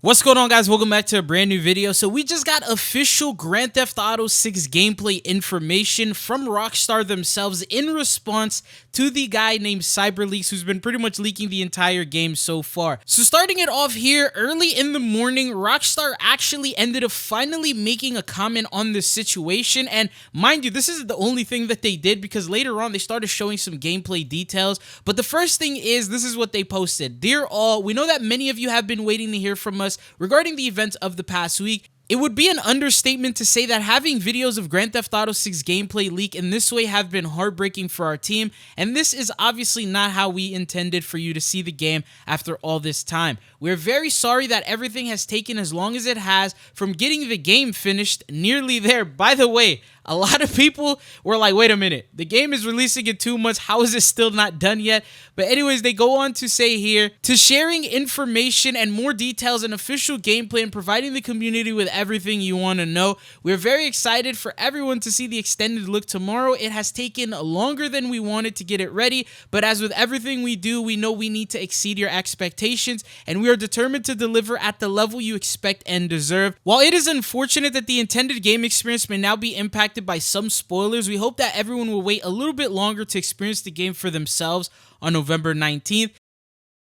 What's going on, guys? Welcome back to a brand new video. So we just got official Grand Theft Auto 6 gameplay information from Rockstar themselves in response to the guy named CyberLeaks, who's been pretty much leaking the entire game so far. So starting it off here, early in the morning, Rockstar actually ended up finally making a comment on this situation. And mind you, this isn't the only thing that they did, because later on they started showing some gameplay details. But the first thing is, this is what they posted. Dear all, we know that many of you have been waiting to hear from us regarding the events of the past week. It would be an understatement to say that having videos of Grand Theft Auto 6 gameplay leak in this way have been heartbreaking for our team, and this is obviously not how we intended for you to see the game after all this time. We're very sorry that everything has taken as long as it has, from getting the game finished, nearly there. By the way, a lot of people were like, wait a minute, the game is releasing in 2 months, how is it still not done yet? But anyways, they go on to say here, to sharing information and more details and official gameplay and providing the community with everything you want to know. We're very excited for everyone to see the extended look tomorrow. It has taken longer than we wanted to get it ready, but as with everything we do, we know we need to exceed your expectations, and we are determined to deliver at the level you expect and deserve. While it is unfortunate that the intended game experience may now be impacted by some spoilers, we hope that everyone will wait a little bit longer to experience the game for themselves on November 19th.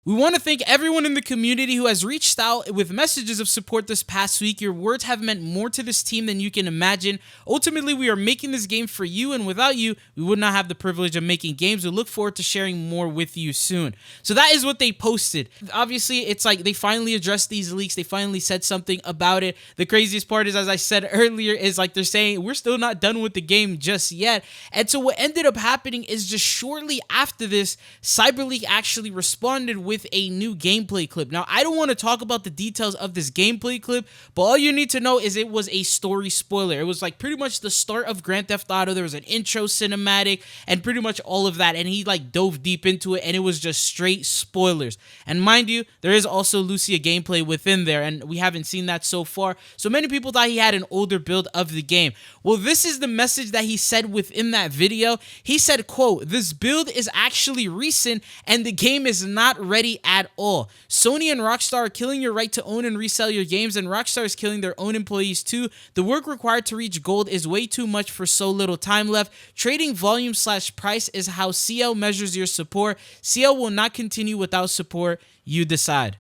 We want to thank everyone in the community who has reached out with messages of support this past week. Your words have meant more to this team than you can imagine. Ultimately, we are making this game for you, and without you, we would not have the privilege of making games. We look forward to sharing more with you soon. So that is what they posted. Obviously, it's like they finally addressed these leaks. They finally said something about it. The craziest part is, as I said earlier, is like they're saying, we're still not done with the game just yet. And so what ended up happening is, just shortly after this, CyberLeak actually responded with a new gameplay clip. Now, I don't want to talk about the details of this gameplay clip, but all you need to know is it was a story spoiler. It was like pretty much the start of Grand Theft Auto. There was an intro cinematic and pretty much all of that, and he like dove deep into it, and it was just straight spoilers. And mind you, there is also Lucia gameplay within there, and we haven't seen that so far. So many people thought he had an older build of the game. Well, this is the message that he said within that video. He said, quote, "This build is actually recent and the game is not ready at all. Sony and Rockstar are killing your right to own and resell your games, and Rockstar is killing their own employees too. The work required to reach gold is way too much for so little time left. Trading volume/price is how CL measures your support. CL will not continue without support. You decide."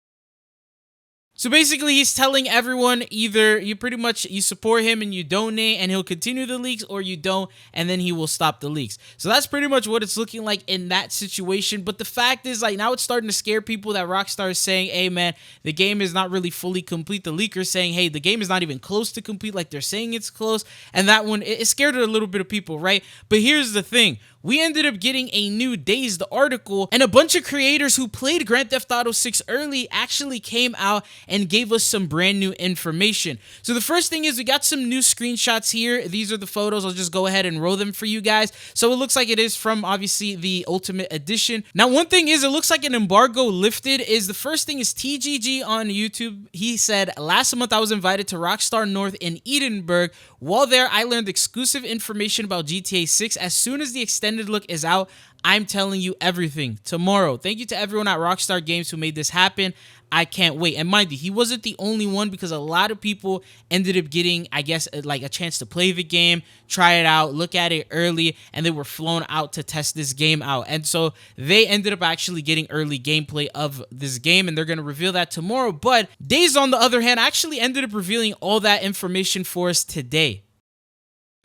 So basically, he's telling everyone, either you support him and you donate and he'll continue the leaks, or you don't and then he will stop the leaks. So that's pretty much what it's looking like in that situation. But the fact is, like, now it's starting to scare people that Rockstar is saying, hey man, the game is not really fully complete. The leaker's saying, hey, the game is not even close to complete, like they're saying it's close. And that one, it scared a little bit of people, right? But here's the thing. We ended up getting a new Dazed article, and a bunch of creators who played Grand Theft Auto 6 early actually came out and gave us some brand new information. So the first thing is, we got some new screenshots here. These are the photos. I'll just go ahead and roll them for you guys. So it looks like it is from, obviously, the Ultimate Edition. Now, one thing is, it looks like an embargo lifted. The first thing is TGG on YouTube. He said, last month I was invited to Rockstar North in Edinburgh. While there, I learned exclusive information about GTA 6. As soon as the extended look is out, I'm telling you everything tomorrow. Thank you to everyone at Rockstar Games who made this happen. I can't wait. And mind you, he wasn't the only one, because a lot of people ended up getting, I guess, like a chance to play the game, try it out, look at it early, and they were flown out to test this game out. And so they ended up actually getting early gameplay of this game, and they're going to reveal that tomorrow. But Days, on the other hand, actually ended up revealing all that information for us today.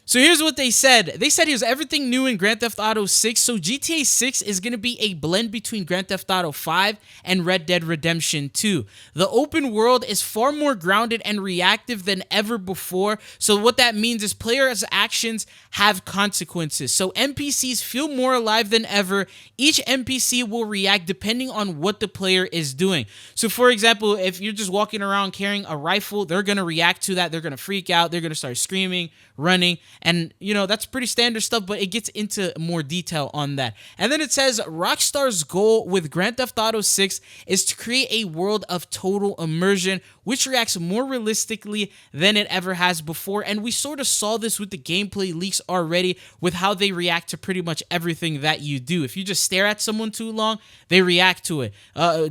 So here's what they said. They said here's everything new in Grand Theft Auto 6. So GTA 6 is going to be a blend between Grand Theft Auto 5 and Red Dead Redemption 2. The open world is far more grounded and reactive than ever before. So what that means is players' actions have consequences. So NPCs feel more alive than ever. Each NPC will react depending on what the player is doing. So for example, if you're just walking around carrying a rifle, they're going to react to that. They're going to freak out. They're going to start screaming, running. And, you know, that's pretty standard stuff, but it gets into more detail on that. And then it says Rockstar's goal with Grand Theft Auto 6 is to create a world of total immersion, which reacts more realistically than it ever has before. And we sort of saw this with the gameplay leaks already, with how they react to pretty much everything that you do. If you just stare at someone too long, they react to it.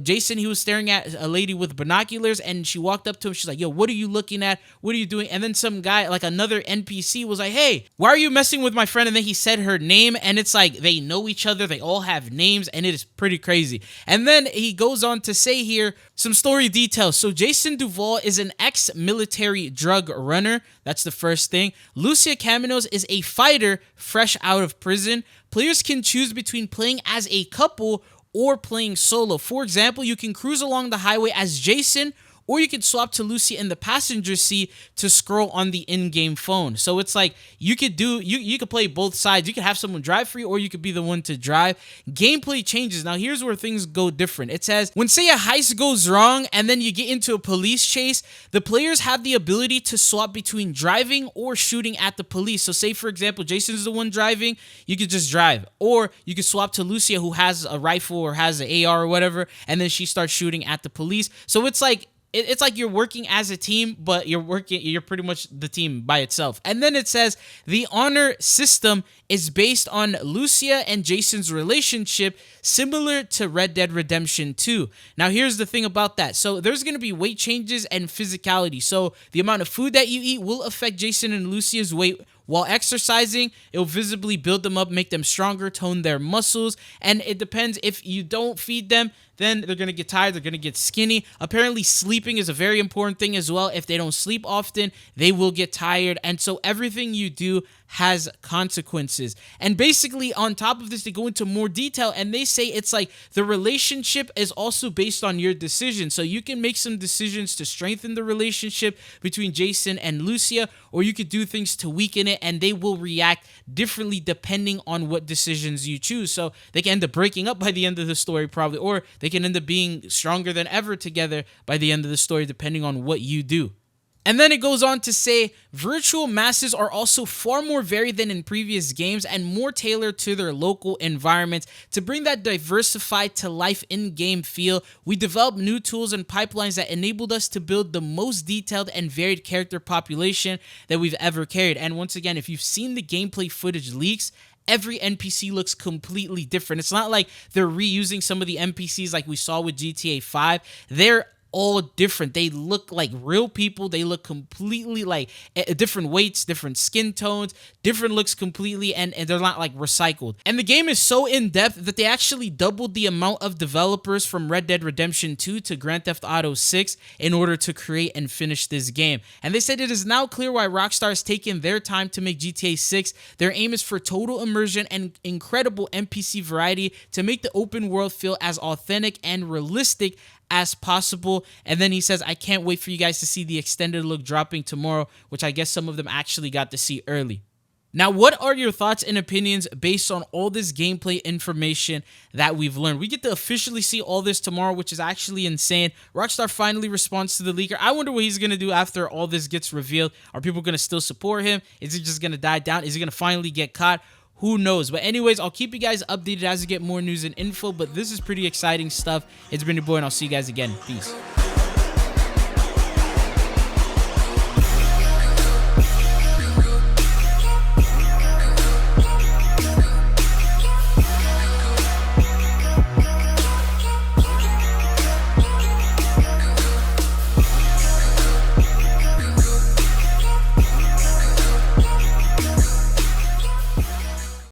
Jason, he was staring at a lady with binoculars, and she walked up to him. She's like, yo, what are you looking at? What are you doing? And then some guy, like another NPC, was like, hey, why are you messing with my friend? And then he said her name, and it's like they know each other. They all have names, and it is pretty crazy. And then he goes on to say here some story details. So Jason Duval is an ex-military drug runner. That's the first thing. Lucia Caminos is a fighter fresh out of prison. Players can choose between playing as a couple or playing solo. For example, you can cruise along the highway as Jason, or you can swap to Lucy in the passenger seat to scroll on the in-game phone. So it's like you could play both sides. You could have someone drive for you, or you could be the one to drive. Gameplay changes. Now here's where things go different. It says when, say, a heist goes wrong and then you get into a police chase, the players have the ability to swap between driving or shooting at the police. So say, for example, Jason's the one driving, you could just drive, or you could swap to Lucia, who has a rifle or has an AR or whatever, and then she starts shooting at the police. So it's like you're working as a team, but you're pretty much the team by itself. And then it says the honor system is based on Lucia and Jason's relationship, similar to Red Dead Redemption 2. Now, here's the thing about that. So there's going to be weight changes and physicality. So the amount of food that you eat will affect Jason and Lucia's weight. While exercising, it will visibly build them up, make them stronger, tone their muscles, and it depends. If you don't feed them, then they're going to get tired, they're going to get skinny. Apparently, sleeping is a very important thing as well. If they don't sleep often, they will get tired, and so everything you do has consequences. And basically, on top of this, they go into more detail, and they say it's like the relationship is also based on your decision. So you can make some decisions to strengthen the relationship between Jason and Lucia, or you could do things to weaken it, and they will react differently depending on what decisions you choose. So they can end up breaking up by the end of the story, probably, or they can end up being stronger than ever together by the end of the story, depending on what you do. And then it goes on to say, virtual masses are also far more varied than in previous games and more tailored to their local environments. To bring that diversified to life in-game feel, we developed new tools and pipelines that enabled us to build the most detailed and varied character population that we've ever carried. And once again, if you've seen the gameplay footage leaks, every NPC looks completely different. It's not like they're reusing some of the NPCs like we saw with GTA 5. They're all different. They look like real people. They look completely like different weights, different skin tones, different looks completely, and they're not like recycled. And the game is so in-depth that they actually doubled the amount of developers from Red Dead Redemption 2 to Grand Theft Auto 6 in order to create and finish this game. And they said it is now clear why Rockstar has taken their time to make GTA 6. Their aim is for total immersion and incredible NPC variety to make the open world feel as authentic and realistic as possible. And then he says, I can't wait for you guys to see the extended look dropping tomorrow, which I guess some of them actually got to see early. Now, what are your thoughts and opinions based on all this gameplay information that we've learned? We get to officially see all this tomorrow, which is actually insane. Rockstar finally responds to the leaker. I wonder what he's going to do after all this gets revealed. Are people going to still support him? Is he just going to die down? Is he going to finally get caught? Who knows? But anyways, I'll keep you guys updated as we get more news and info, but this is pretty exciting stuff. It's been your boy, and I'll see you guys again. Peace.